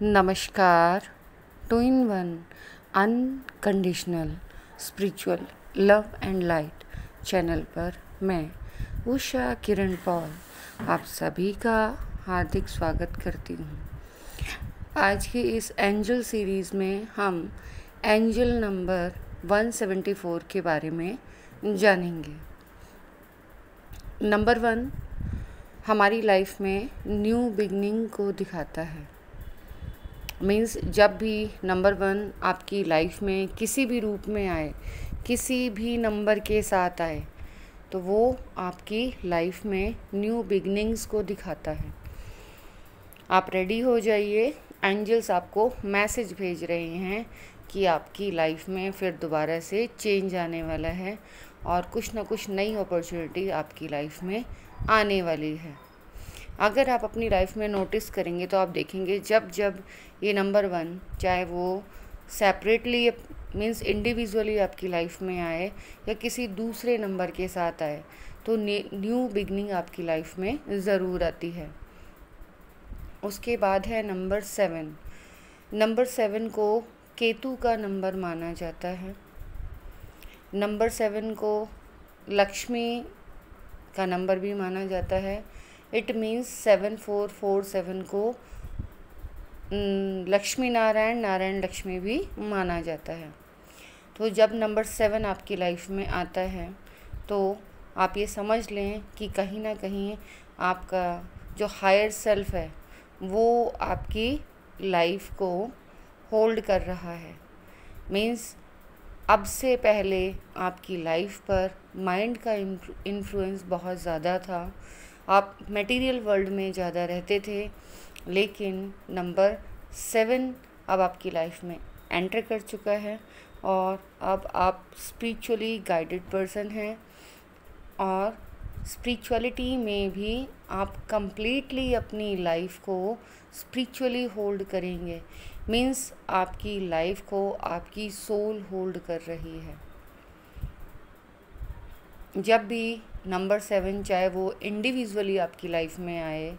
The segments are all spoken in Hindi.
नमस्कार। Two in one unconditional spiritual love and light channel पर मैं उषा किरण पॉल आप सभी का हार्दिक स्वागत करती हूँ। आज की इस एंजल सीरीज़ में हम एंजल नंबर 174 के बारे में जानेंगे। नंबर 1 हमारी लाइफ में न्यू बिगनिंग को दिखाता है। मीन्स जब भी नंबर 1 आपकी लाइफ में किसी भी रूप में आए, किसी भी नंबर के साथ आए, तो वो आपकी लाइफ में न्यू बिगनिंग्स को दिखाता है। आप रेडी हो जाइए, एंजल्स आपको मैसेज भेज रहे हैं कि आपकी लाइफ में फिर दोबारा से चेंज आने वाला है और कुछ ना कुछ नई अपॉर्चुनिटी आपकी लाइफ में आने वाली है। अगर आप अपनी लाइफ में नोटिस करेंगे तो आप देखेंगे जब जब ये नंबर 1 चाहे वो सेपरेटली मीन्स इंडिविजुअली आपकी लाइफ में आए या किसी दूसरे नंबर के साथ आए, तो न्यू बिगनिंग आपकी लाइफ में ज़रूर आती है। उसके बाद है नंबर 7। नंबर 7 को केतु का नंबर माना जाता है। नंबर 7 को लक्ष्मी का नंबर भी माना जाता है। इट मीन्स 7447 को लक्ष्मी नारायण लक्ष्मी भी माना जाता है। तो जब नंबर 7 आपकी लाइफ में आता है तो आप ये समझ लें कि कहीं ना कहीं आपका जो हायर सेल्फ है वो आपकी लाइफ को होल्ड कर रहा है। मीन्स अब से पहले आपकी लाइफ पर माइंड का इन्फ्लुएंस बहुत ज़्यादा था। आप मटेरियल वर्ल्ड में ज़्यादा रहते थे, लेकिन नंबर 7 अब आपकी लाइफ में एंटर कर चुका है और अब आप स्पिरिचुअली गाइडेड पर्सन हैं और स्पिरिचुअलिटी में भी आप कंप्लीटली अपनी लाइफ को स्पिरिचुअली होल्ड करेंगे। मीन्स आपकी लाइफ को आपकी सोल होल्ड कर रही है। जब भी नंबर 7 चाहे वो इंडिविजुअली आपकी लाइफ में आए,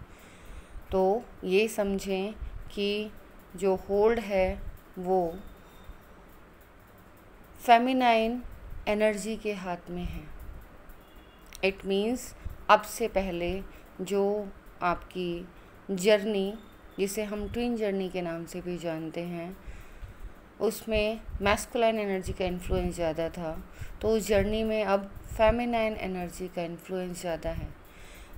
तो ये समझें कि जो होल्ड है वो फेमिनाइन एनर्जी के हाथ में है। इट मीन्स अब से पहले जो आपकी जर्नी, जिसे हम ट्विन जर्नी के नाम से भी जानते हैं, उसमें मैस्कुलाइन एनर्जी का इन्फ्लुएंस ज़्यादा था, तो उस जर्नी में अब फेमिनाइन एनर्जी का इन्फ्लुएंस ज़्यादा है।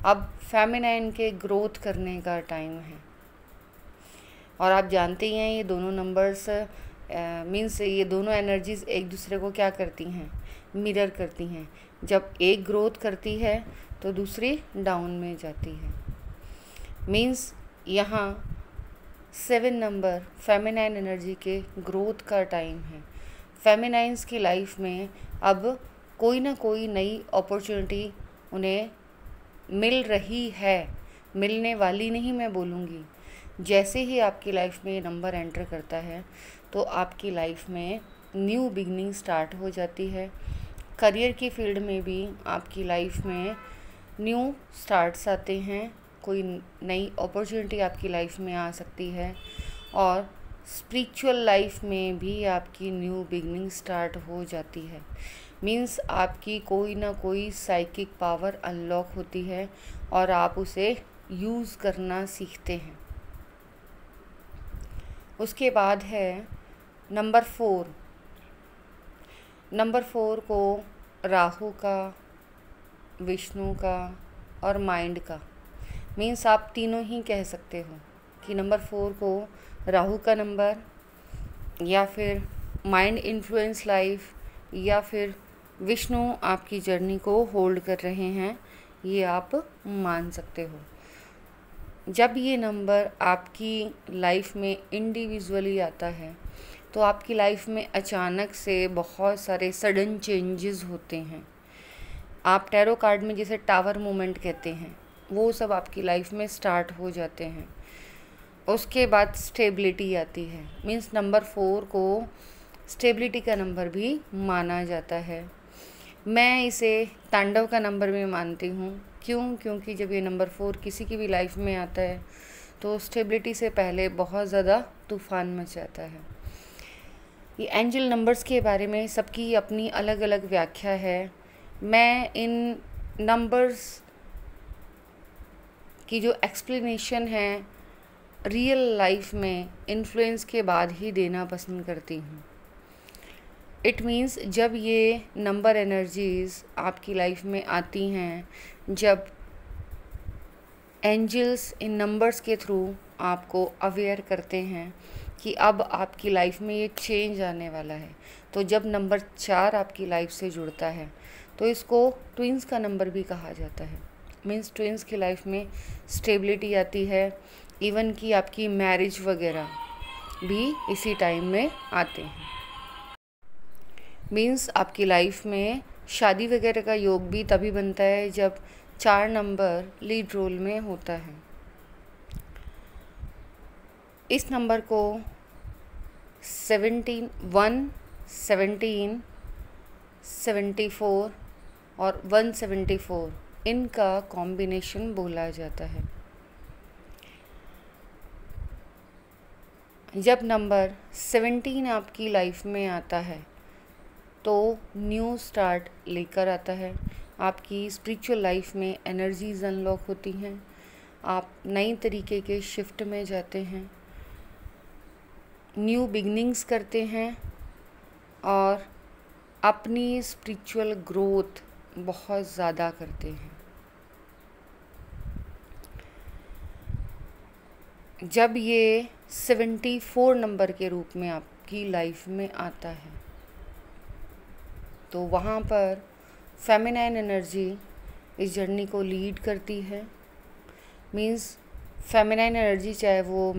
अब फेमिनाइन के ग्रोथ करने का टाइम है। और आप जानते ही हैं ये दोनों नंबर्स मीन्स ये दोनों एनर्जीज एक दूसरे को क्या करती हैं, मिरर करती हैं। जब एक ग्रोथ करती है तो दूसरी डाउन में जाती है। मीन्स यहाँ 7 नंबर फेमिनाइन एनर्जी के ग्रोथ का टाइम है। फेमिनाइंस की लाइफ में अब कोई ना कोई नई अपॉर्चुनिटी उन्हें मिल रही है, मिलने वाली नहीं मैं बोलूँगी। जैसे ही आपकी लाइफ में ये नंबर एंटर करता है तो आपकी लाइफ में न्यू बिगनिंग स्टार्ट हो जाती है। करियर की फील्ड में भी आपकी लाइफ में न्यू स्टार्ट्स आते हैं, कोई नई अपॉर्चुनिटी आपकी लाइफ में आ सकती है और स्पिरिचुअल लाइफ में भी आपकी न्यू बिगनिंग स्टार्ट हो जाती है। मीन्स आपकी कोई ना कोई साइकिक पावर अनलॉक होती है और आप उसे यूज़ करना सीखते हैं। उसके बाद है नंबर 4। नंबर 4 को राहु का, विष्णु का और माइंड का, मीन्स आप तीनों ही कह सकते हो कि नंबर 4 को राहु का नंबर या फिर माइंड इन्फ्लुएंस लाइफ या फिर विष्णु आपकी जर्नी को होल्ड कर रहे हैं, ये आप मान सकते हो। जब ये नंबर आपकी लाइफ में इंडिविजुअली आता है तो आपकी लाइफ में अचानक से बहुत सारे सडन चेंजेस होते हैं। आप टैरो कार्ड में जिसे टावर मोमेंट कहते हैं, वो सब आपकी लाइफ में स्टार्ट हो जाते हैं। उसके बाद स्टेबिलिटी आती है। मीन्स नंबर 4 को स्टेबिलिटी का नंबर भी माना जाता है। मैं इसे तांडव का नंबर भी मानती हूँ क्यों? क्योंकि जब ये नंबर 4 किसी की भी लाइफ में आता है तो स्टेबिलिटी से पहले बहुत ज़्यादा तूफान मच जाता है। ये एंजल नंबर्स के बारे में सबकी अपनी अलग अलग व्याख्या है। मैं इन नंबर्स की जो एक्सप्लेनेशन है रियल लाइफ में इन्फ्लुएंस के बाद ही देना पसंद करती हूँ। इट मीन्स जब ये नंबर एनर्जीज़ आपकी लाइफ में आती हैं, जब एंजल्स इन नंबर्स के थ्रू आपको अवेयर करते हैं कि अब आपकी लाइफ में ये चेंज आने वाला है, तो जब नंबर 4 आपकी लाइफ से जुड़ता है तो इसको ट्विंस का नंबर भी कहा जाता है। मीन्स ट्विंस की लाइफ में स्टेबिलिटी आती है, इवन कि आपकी मैरिज वगैरह भी इसी टाइम में आते हैं। मीन्स आपकी लाइफ में शादी वगैरह का योग भी तभी बनता है जब 4 नंबर लीड रोल में होता है। इस नंबर को 17, 74 और 174 इनका कॉम्बिनेशन बोला जाता है। जब नंबर 17 आपकी लाइफ में आता है तो न्यू स्टार्ट लेकर आता है। आपकी स्पिरिचुअल लाइफ में एनर्जीज अनलॉक होती हैं, आप नई तरीके के शिफ्ट में जाते हैं, न्यू बिगनिंग्स करते हैं और अपनी स्पिरिचुअल ग्रोथ बहुत ज़्यादा करते हैं। जब ये 74 नंबर के रूप में आपकी लाइफ में आता है तो वहाँ पर फेमिनाइन एनर्जी इस जर्नी को लीड करती है। मीन्स फेमिनाइन एनर्जी चाहे वो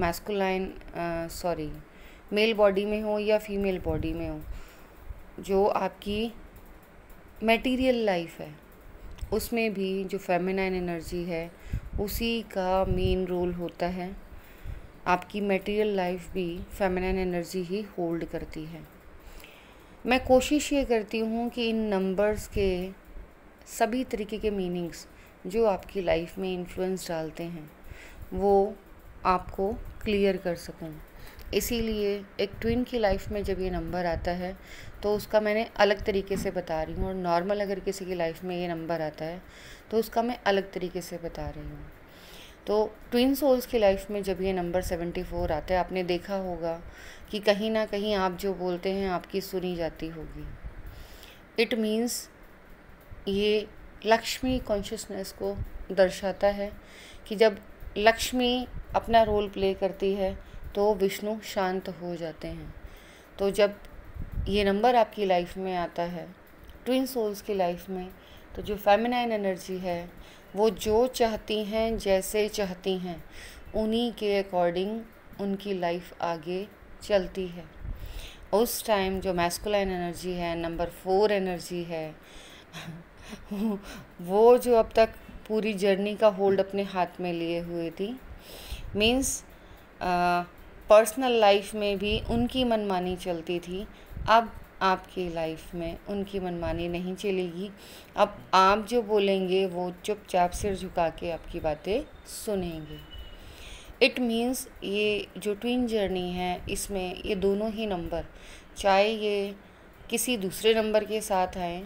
मेल बॉडी में हो या फीमेल बॉडी में हो, जो आपकी मटेरियल लाइफ है उसमें भी जो फेमिनाइन एनर्जी है उसी का मेन रोल होता है। आपकी मटेरियल लाइफ भी फेमिनाइन एनर्जी ही होल्ड करती है। मैं कोशिश ये करती हूँ कि इन नंबर्स के सभी तरीके के मीनिंग्स जो आपकी लाइफ में इन्फ्लुएंस डालते हैं वो आपको क्लियर कर सकूँ। इसीलिए एक ट्विन की लाइफ में जब ये नंबर आता है तो उसका मैंने अलग तरीके से बता रही हूँ, और नॉर्मल अगर किसी की लाइफ में ये नंबर आता है तो उसका मैं अलग तरीके से बता रही हूँ। तो ट्विन सोल्स की लाइफ में जब ये नंबर 74 आता है, आपने देखा होगा कि कहीं ना कहीं आप जो बोलते हैं आपकी सुनी जाती होगी। इट मीन्स ये लक्ष्मी कॉन्शियसनेस को दर्शाता है कि जब लक्ष्मी अपना रोल प्ले करती है तो विष्णु शांत हो जाते हैं। तो जब ये नंबर आपकी लाइफ में आता है ट्विन सोल्स की लाइफ में, तो जो फेमिनाइन एनर्जी है वो जो चाहती हैं, जैसे चाहती हैं, उन्हीं के अकॉर्डिंग उनकी लाइफ आगे चलती है। उस टाइम जो मैस्कुलाइन एनर्जी है, नंबर 4 एनर्जी है वो जो अब तक पूरी जर्नी का होल्ड अपने हाथ में लिए हुए थी, मीन्स पर्सनल लाइफ में भी उनकी मनमानी चलती थी। अब आपकी लाइफ में उनकी मनमानी नहीं चलेगी। अब आप जो बोलेंगे वो चुपचाप सिर झुका के आपकी बातें सुनेंगे। इट मीन्स ये जो ट्विन जर्नी है इसमें ये दोनों ही नंबर, चाहे ये किसी दूसरे नंबर के साथ आएँ,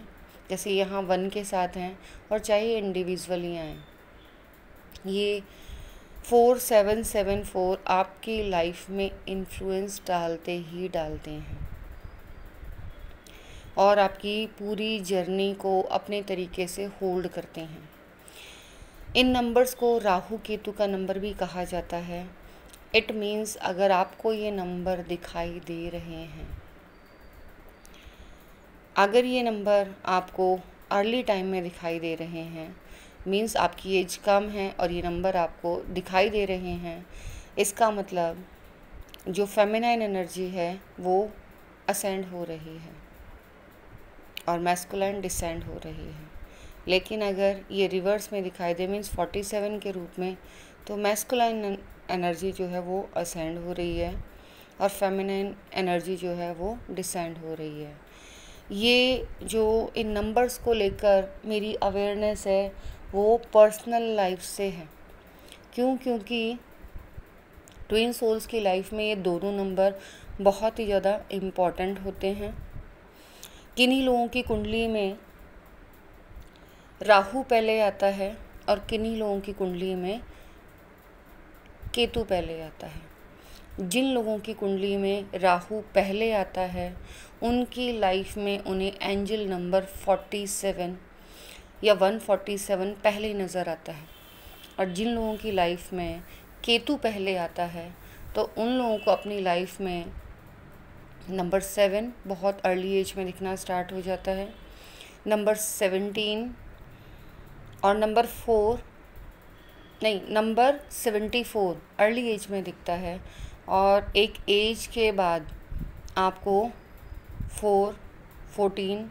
जैसे यहाँ 1 के साथ हैं, और चाहे ये इंडिविजुअली आएँ, ये 4774 आपकी लाइफ में इन्फ्लुएंस डालते ही डालते हैं और आपकी पूरी जर्नी को अपने तरीके से होल्ड करते हैं। इन नंबर्स को राहु केतु का नंबर भी कहा जाता है। इट मीन्स अगर आपको ये नंबर दिखाई दे रहे हैं, अगर ये नंबर आपको अर्ली टाइम में दिखाई दे रहे हैं, मीन्स आपकी एज कम है और ये नंबर आपको दिखाई दे रहे हैं, इसका मतलब जो फेमिनाइन एनर्जी है वो असेंड हो रही है और मैस्कुलाइन डिसेंड हो रही है। लेकिन अगर ये रिवर्स में दिखाई दे, मीन्स 47 के रूप में, तो मैस्कुलाइन एनर्जी जो है वो असेंड हो रही है और फेमिनाइन एनर्जी जो है वो डिसेंड हो रही है। ये जो इन नंबर्स को लेकर मेरी अवेयरनेस है वो पर्सनल लाइफ से है। क्यों? क्योंकि ट्विन सोल्स की लाइफ में ये दोनों नंबर बहुत ही ज़्यादा इम्पॉर्टेंट होते हैं। किन्हीं लोगों की कुंडली में राहु पहले आता है और किन्हीं लोगों की कुंडली में केतु पहले आता है। जिन लोगों की कुंडली में राहु पहले आता है उनकी लाइफ में उन्हें एंजल नंबर 47 या 147 पहले नज़र आता है, और जिन लोगों की लाइफ में केतु पहले आता है तो उन लोगों को अपनी लाइफ में नंबर 7 बहुत अर्ली एज में दिखना स्टार्ट हो जाता है, नंबर 17 और नंबर 74 अर्ली एज में दिखता है, और एक एज के बाद आपको 4, 14,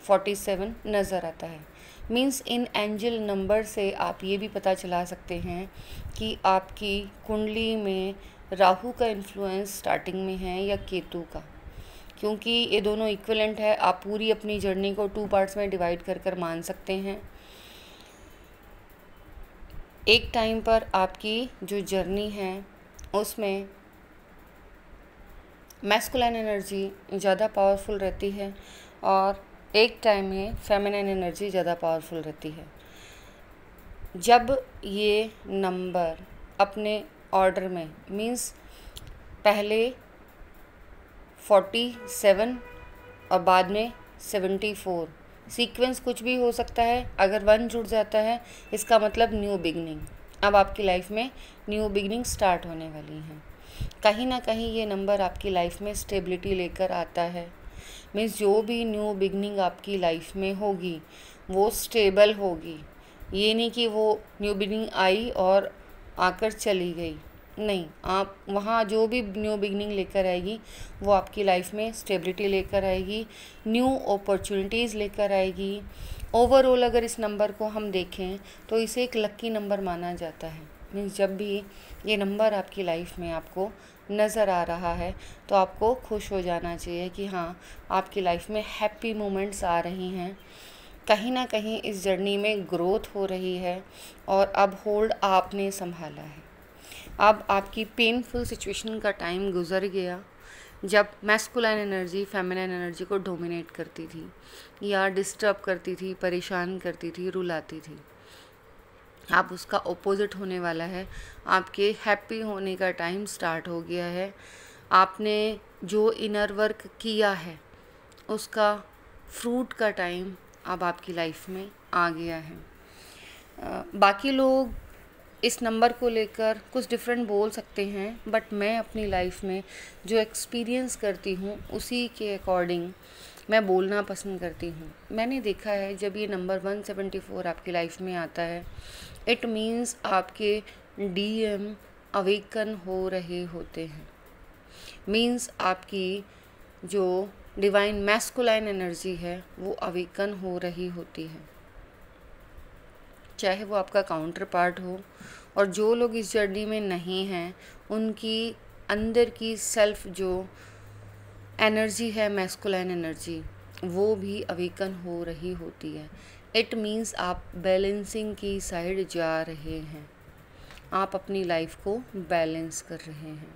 47 नज़र आता है। मीन्स इन एंजल नंबर से आप ये भी पता चला सकते हैं कि आपकी कुंडली में राहु का इन्फ्लुएंस स्टार्टिंग में है या केतु का, क्योंकि ये दोनों इक्विवेलेंट है। आप पूरी अपनी जर्नी को 2 पार्ट्स में डिवाइड कर मान सकते हैं। एक टाइम पर आपकी जो जर्नी है उसमें मैस्कुलाइन एनर्जी ज़्यादा पावरफुल रहती है और एक टाइम में फेमिनाइन एनर्जी ज़्यादा पावरफुल रहती है। जब ये नंबर अपने ऑर्डर में मीन्स पहले 47 और बाद में 74, सीक्वेंस कुछ भी हो सकता है। अगर 1 जुड़ जाता है इसका मतलब न्यू बिगनिंग, अब आपकी लाइफ में न्यू बिगनिंग स्टार्ट होने वाली है। कहीं ना कहीं ये नंबर आपकी लाइफ में स्टेबिलिटी लेकर आता है। मीन्स जो भी न्यू बिगनिंग आपकी लाइफ में होगी वो स्टेबल होगी। ये नहीं कि वो न्यू बिगनिंग आई और आकर चली गई, नहीं, आप वहाँ जो भी न्यू बिगनिंग लेकर आएगी वो आपकी लाइफ में स्टेबिलिटी लेकर आएगी, न्यू अपॉर्चुनिटीज़ लेकर आएगी। ओवरऑल अगर इस नंबर को हम देखें तो इसे एक लक्की नंबर माना जाता है। मीन्स जब भी ये नंबर आपकी लाइफ में आपको नज़र आ रहा है तो आपको खुश हो जाना चाहिए कि हाँ, आपकी लाइफ में हैप्पी मोमेंट्स आ रही हैं। कहीं ना कहीं इस जर्नी में ग्रोथ हो रही है और अब होल्ड आपने संभाला है। अब आपकी पेनफुल सिचुएशन का टाइम गुजर गया जब मैस्कुलाइन एनर्जी फेमिनाइन एनर्जी को डोमिनेट करती थी या डिस्टर्ब करती थी, परेशान करती थी, रुलाती थी। अब उसका ऑपोजिट होने वाला है। आपके हैप्पी होने का टाइम स्टार्ट हो गया है। आपने जो इनर वर्क किया है उसका फ्रूट का टाइम अब आपकी लाइफ में आ गया है। बाकी लोग इस नंबर को लेकर कुछ डिफरेंट बोल सकते हैं, बट मैं अपनी लाइफ में जो एक्सपीरियंस करती हूँ उसी के अकॉर्डिंग मैं बोलना पसंद करती हूँ। मैंने देखा है जब ये नंबर 174 आपकी लाइफ में आता है, इट मीन्स आपके डीएम अवेकन हो रहे होते हैं। मीन्स आपकी जो डिवाइन मैस्कुलाइन एनर्जी है वो अवेकन हो रही होती है, चाहे वो आपका काउंटर पार्ट हो। और जो लोग इस जर्नी में नहीं हैं उनकी अंदर की सेल्फ जो एनर्जी है मैस्कुलाइन एनर्जी वो भी अवेकन हो रही होती है। इट मीन्स आप बैलेंसिंग की साइड जा रहे हैं, आप अपनी लाइफ को बैलेंस कर रहे हैं।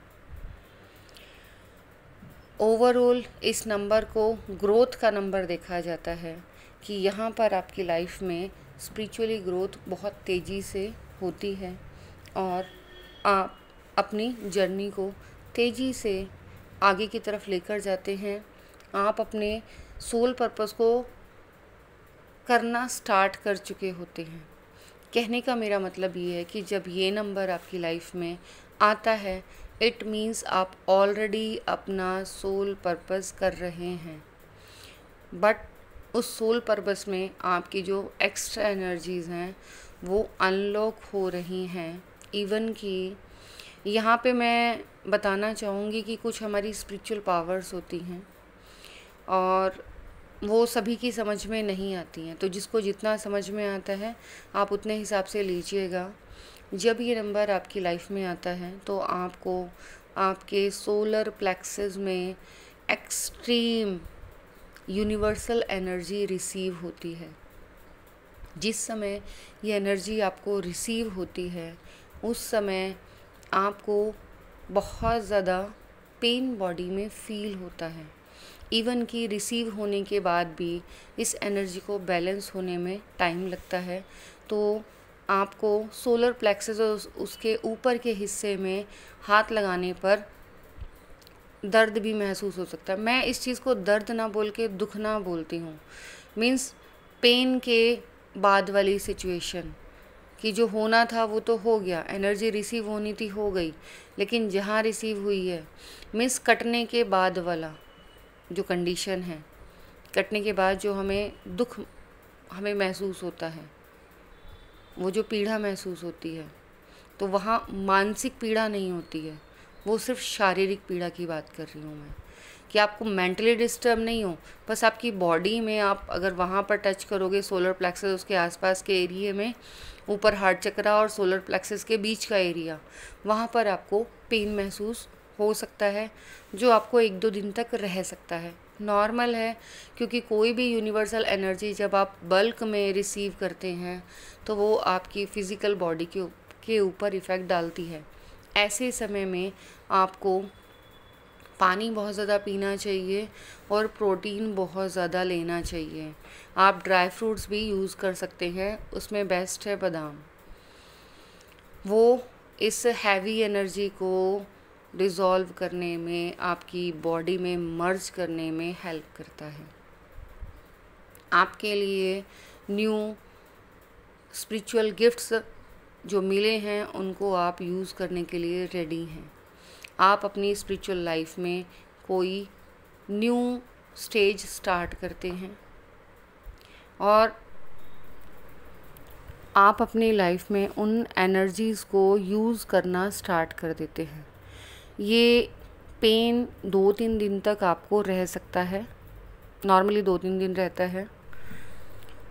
ओवरऑल इस नंबर को ग्रोथ का नंबर देखा जाता है कि यहाँ पर आपकी लाइफ में स्पिरिचुअली ग्रोथ बहुत तेज़ी से होती है और आप अपनी जर्नी को तेज़ी से आगे की तरफ लेकर जाते हैं। आप अपने सोल पर्पस को करना स्टार्ट कर चुके होते हैं। कहने का मेरा मतलब ये है कि जब ये नंबर आपकी लाइफ में आता है इट मीन्स आप ऑलरेडी अपना सोल पर्पस कर रहे हैं, बट उस सोल पर्पस में आपकी जो एक्स्ट्रा एनर्जीज़ हैं वो अनलॉक हो रही हैं। इवन कि यहाँ पे मैं बताना चाहूँगी कि कुछ हमारी स्पिरिचुअल पावर्स होती हैं और वो सभी की समझ में नहीं आती हैं, तो जिसको जितना समझ में आता है आप उतने हिसाब से लीजिएगा। जब ये नंबर आपकी लाइफ में आता है तो आपको आपके सोलर प्लेक्सस में एक्सट्रीम यूनिवर्सल एनर्जी रिसीव होती है। जिस समय ये एनर्जी आपको रिसीव होती है उस समय आपको बहुत ज़्यादा पेन बॉडी में फील होता है। इवन कि रिसीव होने के बाद भी इस एनर्जी को बैलेंस होने में टाइम लगता है। तो आपको सोलर प्लेक्सस और उसके ऊपर के हिस्से में हाथ लगाने पर दर्द भी महसूस हो सकता है। मैं इस चीज़ को दर्द ना बोल के दुखना बोलती हूँ। मीन्स पेन के बाद वाली सिचुएशन कि जो होना था वो तो हो गया, एनर्जी रिसीव होनी थी हो गई, लेकिन जहाँ रिसीव हुई है मीन्स कटने के बाद वाला जो कंडीशन है, कटने के बाद जो हमें दुख हमें महसूस होता है, वो जो पीड़ा महसूस होती है, तो वहाँ मानसिक पीड़ा नहीं होती है, वो सिर्फ शारीरिक पीड़ा की बात कर रही हूँ मैं। कि आपको मेंटली डिस्टर्ब नहीं हो, बस आपकी बॉडी में आप अगर वहाँ पर टच करोगे सोलर प्लेक्सस उसके आसपास के एरिया में, ऊपर हार्ट चक्रा और सोलर प्लेक्सस के बीच का एरिया, वहाँ पर आपको पेन महसूस हो सकता है जो आपको 1-2 दिन तक रह सकता है। नॉर्मल है, क्योंकि कोई भी यूनिवर्सल एनर्जी जब आप बल्क में रिसीव करते हैं तो वो आपकी फ़िज़िकल बॉडी के ऊपर इफ़ेक्ट डालती है। ऐसे समय में आपको पानी बहुत ज़्यादा पीना चाहिए और प्रोटीन बहुत ज़्यादा लेना चाहिए। आप ड्राई फ्रूट्स भी यूज़ कर सकते हैं, उसमें बेस्ट है बादाम। वो इस हैवी एनर्जी को डिज़ोल्व करने में, आपकी बॉडी में मर्ज करने में हेल्प करता है। आपके लिए न्यू स्पिरिचुअल गिफ्ट्स जो मिले हैं उनको आप यूज़ करने के लिए रेडी हैं। आप अपनी स्पिरिचुअल लाइफ में कोई न्यू स्टेज स्टार्ट करते हैं और आप अपनी लाइफ में उन एनर्जीज़ को यूज़ करना स्टार्ट कर देते हैं। ये पेन 2-3 दिन तक आपको रह सकता है, नॉर्मली 2-3 दिन रहता है।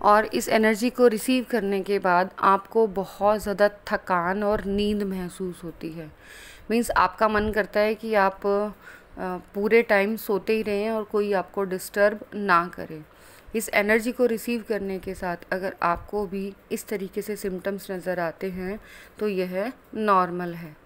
और इस एनर्जी को रिसीव करने के बाद आपको बहुत ज़्यादा थकान और नींद महसूस होती है। मीन्स आपका मन करता है कि आप पूरे टाइम सोते ही रहें और कोई आपको डिस्टर्ब ना करे। इस एनर्जी को रिसीव करने के साथ अगर आपको भी इस तरीके से सिम्टम्स नज़र आते हैं तो यह नॉर्मल है।